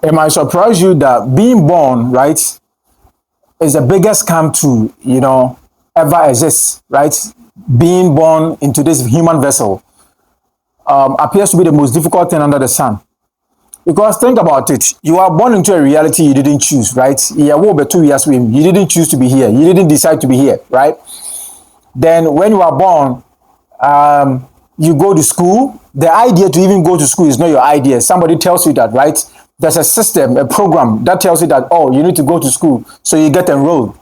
It might surprise you that being born, right, is the biggest scam to, ever exist, right? Being born into this human vessel appears to be the most difficult thing under the sun. Because think about it, you are born into a reality you didn't choose, right? Yeah, well, but 2 years with you didn't choose to be here. You didn't decide to be here, right? Then when you are born, you go to school. The idea to even go to school is not your idea. Somebody tells you that, right? There's a system, a program that tells you that, oh, you need to go to school. So you get enrolled.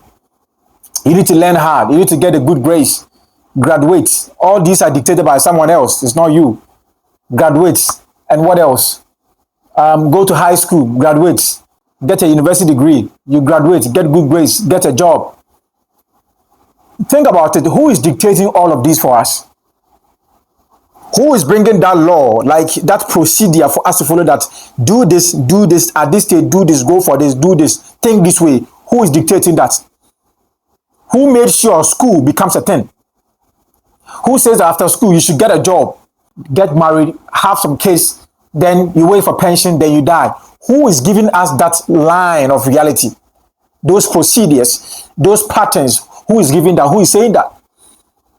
You need to learn hard. You need to get a good grades, graduate. All these are dictated by someone else. It's not you. Graduate. And what else? Go to high school, graduate, get a university degree. You graduate, get good grades, get a job. Think about it. Who is dictating all of these for us? Who is bringing that law, like that procedure for us to follow, that do this, at this stage, do this, go for this, do this, think this way? Who is dictating that? Who made sure school becomes a thing? Who says after school you should get a job, get married, have some kids, then you wait for pension, then you die? Who is giving us that line of reality? Those procedures, those patterns, who is giving that? Who is saying that?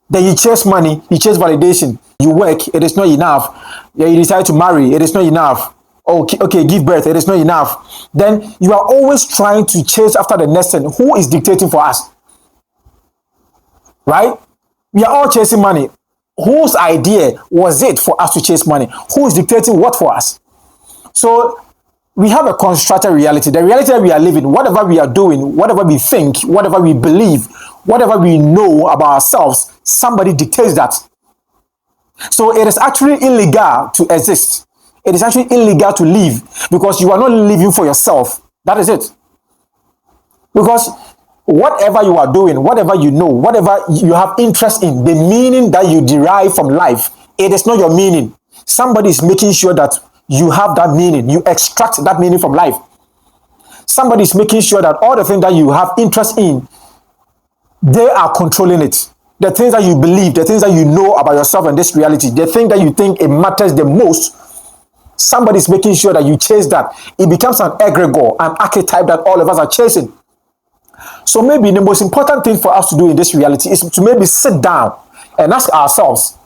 Then you chase money, you chase validation, you work, it is not enough. Yeah, you decide to marry, it is not enough. Okay, give birth, it is not enough. Then you are always trying to chase after the next thing. Who is dictating for us? Right? We are all chasing money. Whose idea was it for us to chase money? Who is dictating what for us? So we have a constructed reality. The reality that we are living, whatever we are doing, whatever we think, whatever we believe, whatever we know about ourselves, somebody dictates that. So it is actually illegal to exist. It is actually illegal to live, because you are not living for yourself. That is it. Because whatever you are doing, whatever you know, whatever you have interest in, the meaning that you derive from life, it is not your meaning. Somebody is making sure that you have that meaning. You extract that meaning from life. Somebody is making sure that all the things that you have interest in, they are controlling it. The things that you believe, the things that you know about yourself and this reality, the thing that you think it matters the most, somebody is making sure that you chase that. It becomes an egregore, an archetype that all of us are chasing. So maybe the most important thing for us to do in this reality is to maybe sit down and ask ourselves,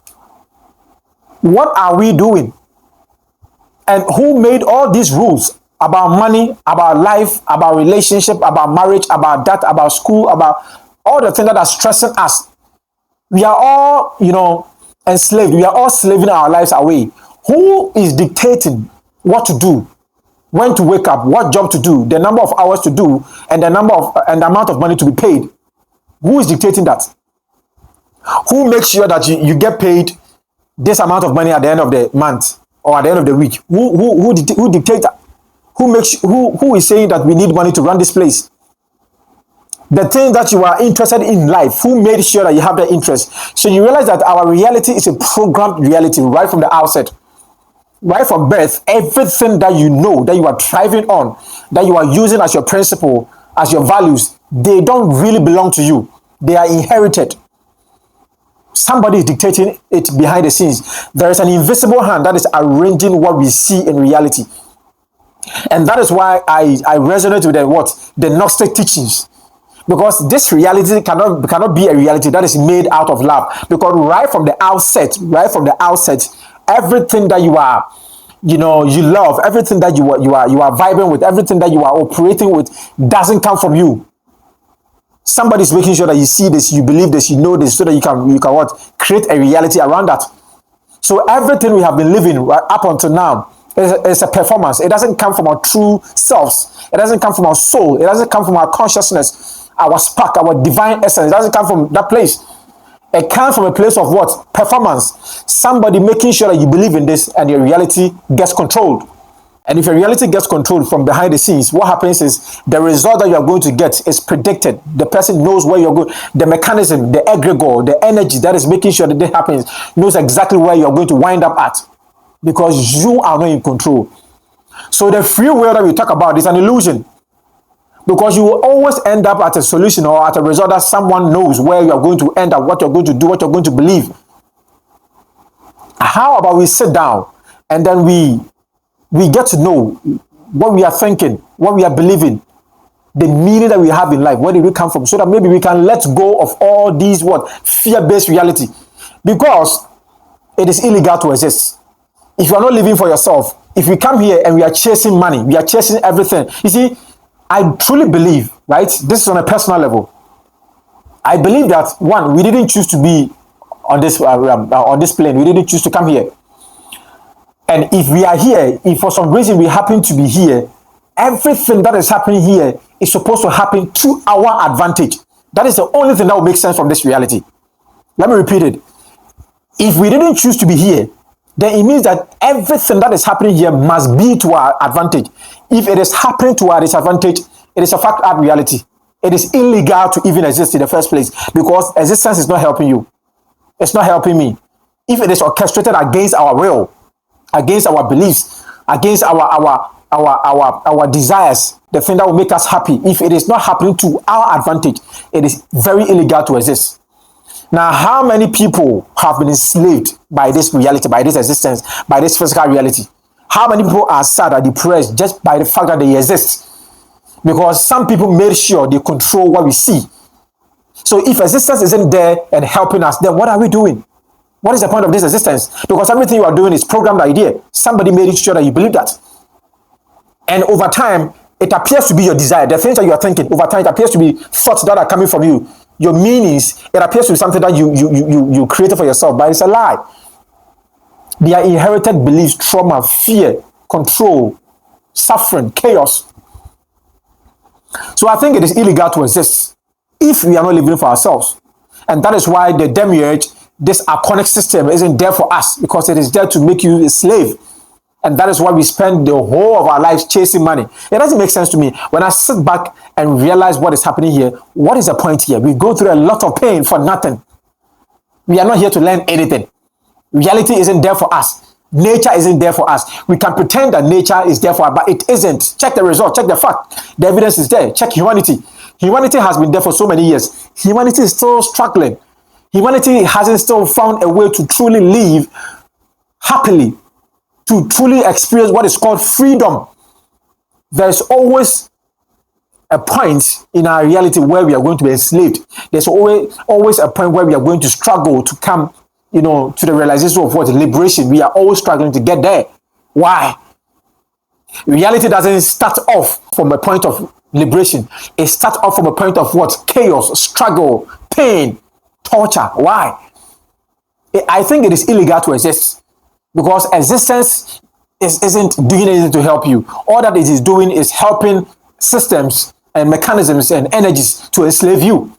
what are we doing? And who made all these rules about money, about life, about relationship, about marriage, about that, about school, about all the things that are stressing us? We are all, enslaved. We are all slaving our lives away. Who is dictating what to do, when to wake up, what job to do, the number of hours to do, and the amount of money to be paid? Who is dictating that? Who makes sure that you get paid this amount of money at the end of the month or at the end of the week? Who dictates that? Who is saying that we need money to run this place? The thing that you are interested in life, who made sure that you have that interest? So you realize that our reality is a programmed reality right from the outset. Right from birth, everything that you know, that you are thriving on, that you are using as your principle, as your values, they don't really belong to you. They are inherited. Somebody is dictating it behind the scenes. There is an invisible hand that is arranging what we see in reality. And that is why I resonate with the Gnostic teachings. Because this reality cannot be a reality that is made out of love. Because right from the outset, everything that you are, you love, everything that you are vibing with, everything that you are operating with doesn't come from you. Somebody's making sure that you see this, you believe this, you know this, so that you can what? Create a reality around that. So everything we have been living right up until now is a performance. It doesn't come from our true selves. It doesn't come from our soul. It doesn't come from our consciousness, our spark, our divine essence. It doesn't come from that place. It comes from a place of what? Performance. Somebody making sure that you believe in this and your reality gets controlled. And if your reality gets controlled from behind the scenes, what happens is the result that you are going to get is predicted. The person knows where you're going. The mechanism, the egregore, the energy that is making sure that this happens knows exactly where you're going to wind up at, because you are not in control. So the free will that we talk about is an illusion. Because you will always end up at a solution or at a result that someone knows where you are going to end up, what you're going to do, what you're going to believe. How about we sit down and then we get to know what we are thinking, what we are believing, the meaning that we have in life. Where did we come from? So that maybe we can let go of all these fear-based reality, because it is illegal to exist. If you are not living for yourself, if we come here and we are chasing money, we are chasing everything. You see, I truly believe, right? This is on a personal level. I believe that one, we didn't choose to be on this plane. We didn't choose to come here. And if we are here, if for some reason we happen to be here, everything that is happening here is supposed to happen to our advantage. That is the only thing that will make sense from this reality. Let me repeat it. If we didn't choose to be here, then it means that everything that is happening here must be to our advantage. If it is happening to our disadvantage, it is a fact of reality. It is illegal to even exist in the first place, because existence is not helping you. It's not helping me. If it is orchestrated against our will, against our beliefs, against our desires, the thing that will make us happy, if it is not happening to our advantage, it is very illegal to exist. Now, how many people have been enslaved by this reality, by this existence, by this physical reality? How many people are sad or depressed just by the fact that they exist? Because some people made sure they control what we see. So if existence isn't there and helping us, then what are we doing? What is the point of this existence? Because everything you are doing is programmed idea. Somebody made sure that you believe that. And over time, it appears to be your desire. The things that you are thinking, over time, it appears to be thoughts that are coming from you. Your meanings, it appears to be something that you created for yourself, but it's a lie. They are inherited beliefs, trauma, fear, control, suffering, chaos. So I think it is illegal to exist if we are not living for ourselves. And that is why the Demiurge, this archonic system, isn't there for us, because it is there to make you a slave. And that is why we spend the whole of our lives chasing money. It doesn't make sense to me. When I sit back and realize what is happening here, what is the point here? We go through a lot of pain for nothing. We are not here to learn anything. Reality isn't there for us. Nature isn't there for us. We can pretend that nature is there for us, but it isn't. Check the result, check the fact. The evidence is there. Check humanity. Humanity has been there for so many years. Humanity is still struggling. Humanity hasn't still found a way to truly live happily, to truly experience what is called freedom. There's always a point in our reality where we are going to be enslaved. There's always a point where we are going to struggle to come, to the realization of what? Liberation. We are always struggling to get there. Why? Reality doesn't start off from a point of liberation. It starts off from a point of what? Chaos, struggle, pain, torture. Why? I think it is illegal to exist, because existence isn't doing anything to help you. All that it is doing is helping systems and mechanisms and energies to enslave you.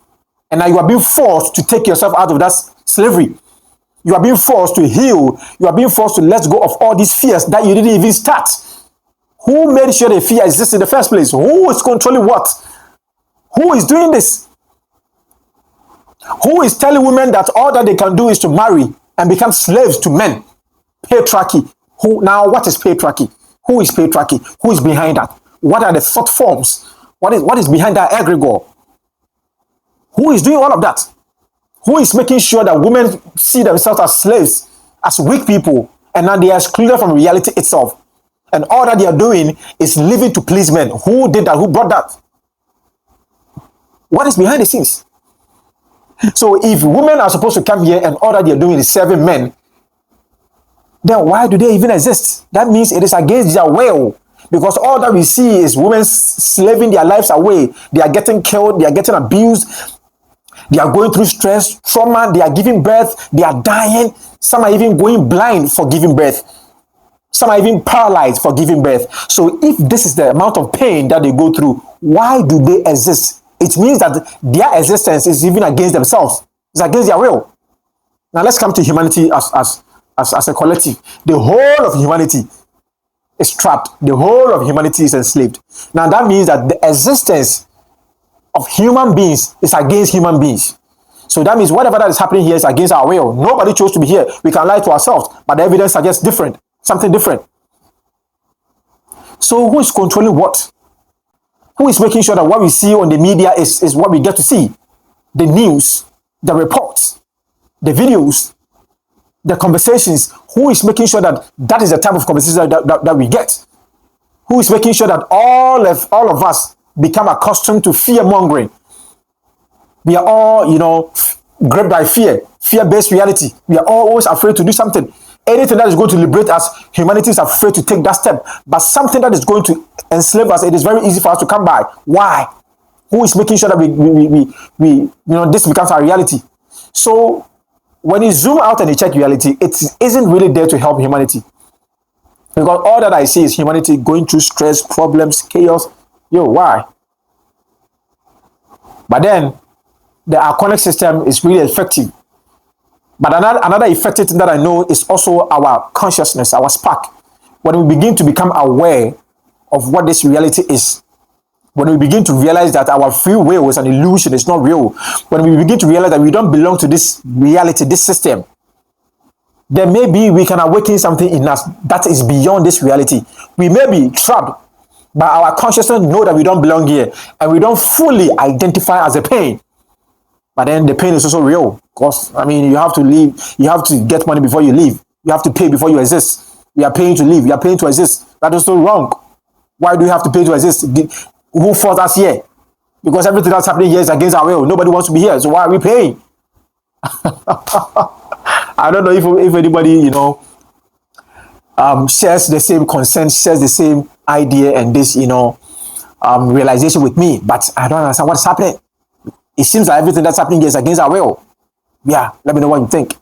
And now you are being forced to take yourself out of that slavery. You are being forced to heal. You are being forced to let go of all these fears that you didn't even start. Who made sure the fear exists in the first place? Who is controlling what? Who is doing this? Who is telling women that all that they can do is to marry and become slaves to men? Patriarchy. What is patriarchy? Who is patriarchy? Who is behind that? What are the thought forms? What is behind that egregore? Who is doing all of that? Who is making sure that women see themselves as slaves, as weak people, and now they are excluded from reality itself? And all that they are doing is living to please men. Who did that? Who brought that? What is behind the scenes? So if women are supposed to come here and all that they are doing is serving men, then why do they even exist? That means it is against their will. Because all that we see is women slaving their lives away. They are getting killed. They are getting abused. They are going through stress, trauma. They are giving birth. They are dying. Some are even going blind for giving birth. Some are even paralyzed for giving birth. So if this is the amount of pain that they go through, why do they exist? It means that their existence is even against themselves. It's against their will. Now let's come to humanity as a collective. The whole of humanity is trapped. The whole of humanity is enslaved. Now that means that the existence of human beings is against human beings. So that means whatever that is happening here is against our will. Nobody chose to be here. We can lie to ourselves, but the evidence suggests different. Something different. So who is controlling what? Who is making sure that what we see on the media is what we get to see? The news, the reports, the videos, the conversations. Who is making sure that that is the type of conversation that we get? who is making sure that all of us become accustomed to fear mongering. We are all, gripped by fear, fear-based reality. We are always afraid to do something. Anything that is going to liberate us, humanity is afraid to take that step. But something that is going to enslave us, it is very easy for us to come by. Why? Who is making sure that this becomes our reality? So when you zoom out and you check reality, it isn't really there to help humanity. Because all that I see is humanity going through stress, problems, chaos. Why? But then the Archonic system is really effective. But another effective thing that I know is also our consciousness, our spark. When we begin to become aware of what this reality is, when we begin to realize that our free will is an illusion, it's not real, when we begin to realize that we don't belong to this reality, this system, then maybe we can awaken something in us that is beyond this reality. We may be trapped, but our consciousness know that we don't belong here, and we don't fully identify as a pain. But then the pain is also real, because you have to leave, you have to get money before you leave, you have to pay before you exist. We are paying to live, you are paying to exist. That is so wrong. Why do you have to pay to exist? Who forced us here? Because everything that's happening here is against our will. Nobody wants to be here, so why are we paying? I don't know if anybody shares the same concern, shares the same idea and this realization with me, but I don't understand what's happening. It seems like everything that's happening here is against our will. Yeah, let me know what you think.